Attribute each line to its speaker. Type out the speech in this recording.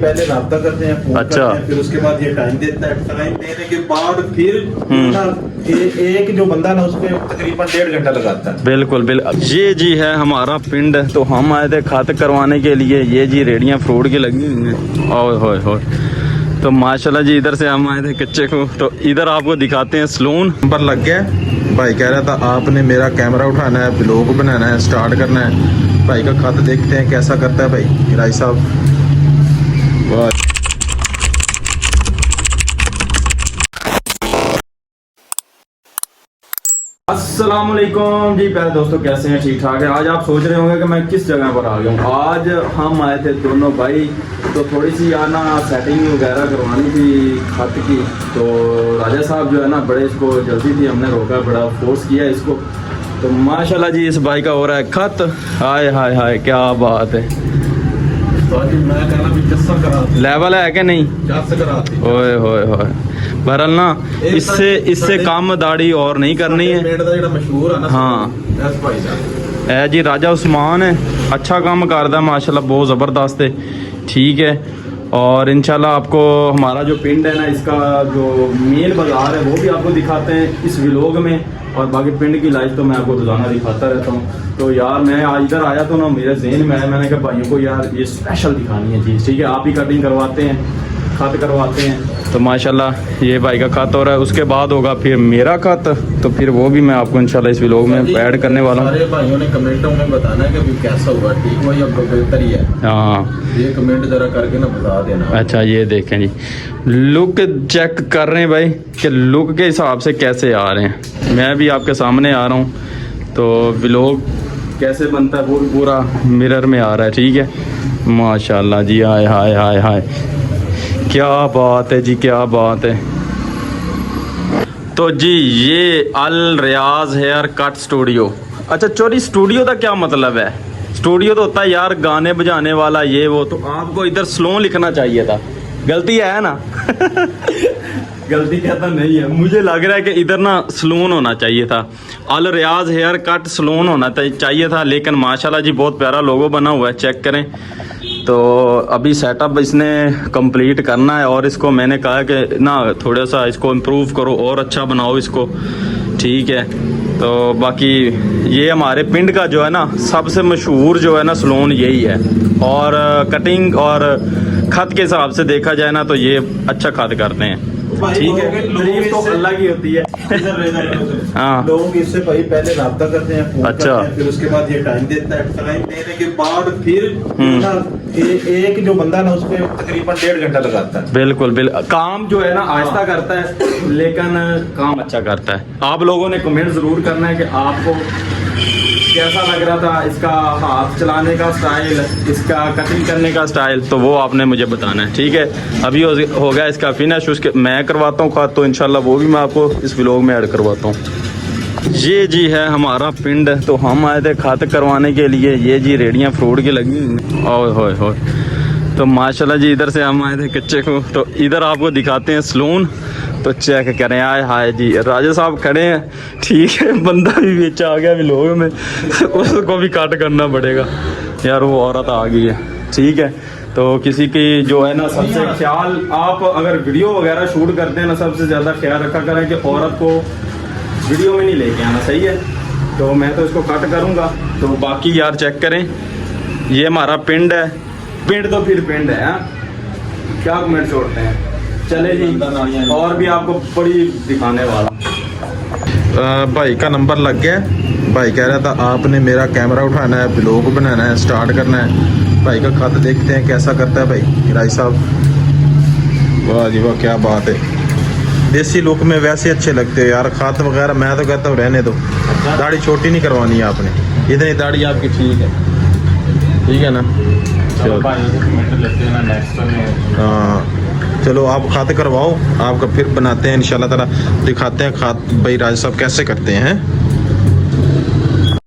Speaker 1: पहले राब्ता करते हैं, फोन
Speaker 2: अच्छा।
Speaker 1: करते हैं, फिर उसके बाद ये टाइम देता है। टाइम देने के बाद फिर ना एक जो बंदा ना उसपे तकरीबन 1.5 घंटा लगाता है।
Speaker 2: बिल्कुल बिल्कुल। ये जी है हमारा पिंड, तो हम आए थे खत करवाने के लिए। ये जी रेडियां फ्रूट की लगी हुई हैं। ओए होए होए, तो माशाल्लाह जी इधर से हम आए थे कच्चे को, तो इधर आपको दिखाते हैं सलून।
Speaker 1: नंबर लग गया। भाई कह रहा था आपने मेरा कैमरा उठाना है, ब्लॉग बनाना है, स्टार्ट करना है। भाई का खत देखते हैं कैसा करता है भाई राय साहब। वाह।
Speaker 2: अस्सलामुअलैकुम जी, प्यारे दोस्तों, कैसे हैं? ठीक ठाक है। आज आप सोच रहे होंगे कि मैं किस जगह पर आ गया हूँ। आज हम आए थे दोनों भाई, तो थोड़ी सी आना सेटिंग वगैरह करवानी थी खत की। तो राजा साहब जो है ना, बड़े इसको जल्दी थी, हमने रोका, बड़ा फोर्स किया इसको। तो माशाल्लाह जी इस भाई का हो रहा है खत। हाय हाय हाय, क्या बात है।
Speaker 1: मैं कहना भी
Speaker 2: लेवल है कि नहीं? ओए होए होए, बहरहाल ना इससे कम दाढ़ी और नहीं करनी है।
Speaker 1: मशहूर है ना।
Speaker 2: हाँ है जी, राजा उस्मान है, अच्छा काम करता है माशाल्लाह, बहुत ज़बरदस्त है। ठीक है, और इंशाल्लाह आपको हमारा जो पिंड है ना, इसका जो मेन बाज़ार है वो भी आपको दिखाते हैं इस व्लॉग में। और बाकी पिंड की लाइफ तो मैं आपको रोज़ाना दिखाता रहता हूँ। तो यार मैं आज इधर आया तो ना, मेरे ज़हन में आया, मैंने कहा भाइयों को यार ये स्पेशल दिखानी है चीज़। ठीक है, आप ही कटिंग करवाते हैं, खत करवाते हैं, तो माशाल्लाह ये भाई का खत हो रहा है। उसके बाद होगा फिर मेरा खत, तो फिर वो भी मैं आपको इंशाल्लाह इस व्लॉग में ऐड करने वाला हूँ।
Speaker 1: सारे भाइयों ने कमेंटों में बताना है कि अभी कैसा हुआ, ठीक हुआ या बेहतर ही है।
Speaker 2: हाँ,
Speaker 1: ये कमेंट जरा करके ना बता देना।
Speaker 2: अच्छा ये देखें जी, लुक चेक कर रहे हैं भाई कि लुक के हिसाब से कैसे आ रहे हैं। मैं भी आपके सामने आ रहा हूँ, तो व्लॉग कैसे बनता है वो भी पूरा मिरर में आ रहा है। ठीक है, माशाल्लाह जी, हाय हाय हाय हाय, क्या बात है जी, क्या बात है। तो जी ये अल रियाज हेयर कट स्टूडियो। अच्छा चोरी, स्टूडियो का क्या मतलब है? स्टूडियो तो होता है यार गाने बजाने वाला, ये वो। तो आपको इधर स्लोन लिखना चाहिए था, गलती है ना? गलती कहता नहीं है, मुझे लग रहा है कि इधर ना सलून होना चाहिए था, अल रियाज हेयर कट सलून होना चाहिए था। लेकिन माशाल्लाह जी बहुत प्यारा लोगो बना हुआ है, चेक करें। तो अभी सेटअप इसने कंप्लीट करना है, और इसको मैंने कहा कि ना थोड़ा सा इसको इम्प्रूव करो और अच्छा बनाओ इसको। ठीक है, तो बाकी ये हमारे पिंड का जो है ना सबसे मशहूर जो है ना सलून यही है। और कटिंग और खत के हिसाब से देखा जाए ना, तो ये अच्छा खत करते हैं। ठीक है, तारीफ तो अल्लाह की होती है। हाँ,
Speaker 1: लोग इससे भाई पहले राब्ता करते हैं, फोन
Speaker 2: अच्छा।
Speaker 1: करते हैं, फिर उसके बाद ये टाइम देता है। टाइम देने के बाद फिर ना एक जो बंदा ना उसपे तकरीबन 1.5 घंटा लगाता है।
Speaker 2: बिल्कुल बिल्कुल। काम जो है ना आहिस्ता करता है, लेकिन काम अच्छा करता है। आप लोगों ने कमेंट ज़रूर करना है कि आपको कैसा लग रहा था इसका हाथ चलाने का स्टाइल, इसका कटिंग करने का स्टाइल, तो वो आपने मुझे बताना है। ठीक है, अभी हो गया इसका फिनिश, उसके मैं करवाता हूँ खत, तो इंशाल्लाह वो भी मैं आपको इस व्लॉग में ऐड करवाता हूँ। ये जी है हमारा पिंड, तो हम आए थे खत करवाने के लिए। ये जी रेडियां फ्रूट की लगी हुई हैं। ओए होए होए, तो माशाल्लाह जी इधर से हम आए थे कच्चे को, तो इधर आपको दिखाते हैं सलून। तो चेक करें, आए हाय जी, राजा साहब खड़े हैं। ठीक है, बंदा भी बीच आ गया व्लॉग में, उसको भी कट करना पड़ेगा यार, वो औरत आ गई है। ठीक है, तो किसी की जो है ना सबसे ख्याल, आप अगर वीडियो वगैरह शूट करते हैं ना, सबसे ज़्यादा ख्याल रखा करें कि औरत को वीडियो में नहीं लेके आना, सही है? तो मैं तो इसको कट करूँगा। तो बाकी यार चेक करें, ये हमारा पिंड है। पिंड तो फिर पिंड है, क्या कमेंट छोड़ते हैं। चले जी, और भी आपको बड़ी दिखाने वाला।
Speaker 1: भाई का नंबर लग गया। भाई कह रहा था आपने मेरा कैमरा उठाना है, ब्लॉग बनाना है, स्टार्ट करना है। भाई का खत देखते हैं कैसा करता है भाई राय साहब। वाह जी वाह, क्या बात है। देसी लुक में वैसे अच्छे लगते हो यार खत वगैरह। मैं तो कहता हूँ रहने दो, दाढ़ी छोटी नहीं करवानी है आपने, इतनी दाढ़ी आपकी ठीक है। ठीक है ना? चलो हाँ, चलो आप खत करवाओ, आपका फिर बनाते हैं इंशाल्लाह ताला, दिखाते हैं खत भाई राज साहब कैसे करते हैं।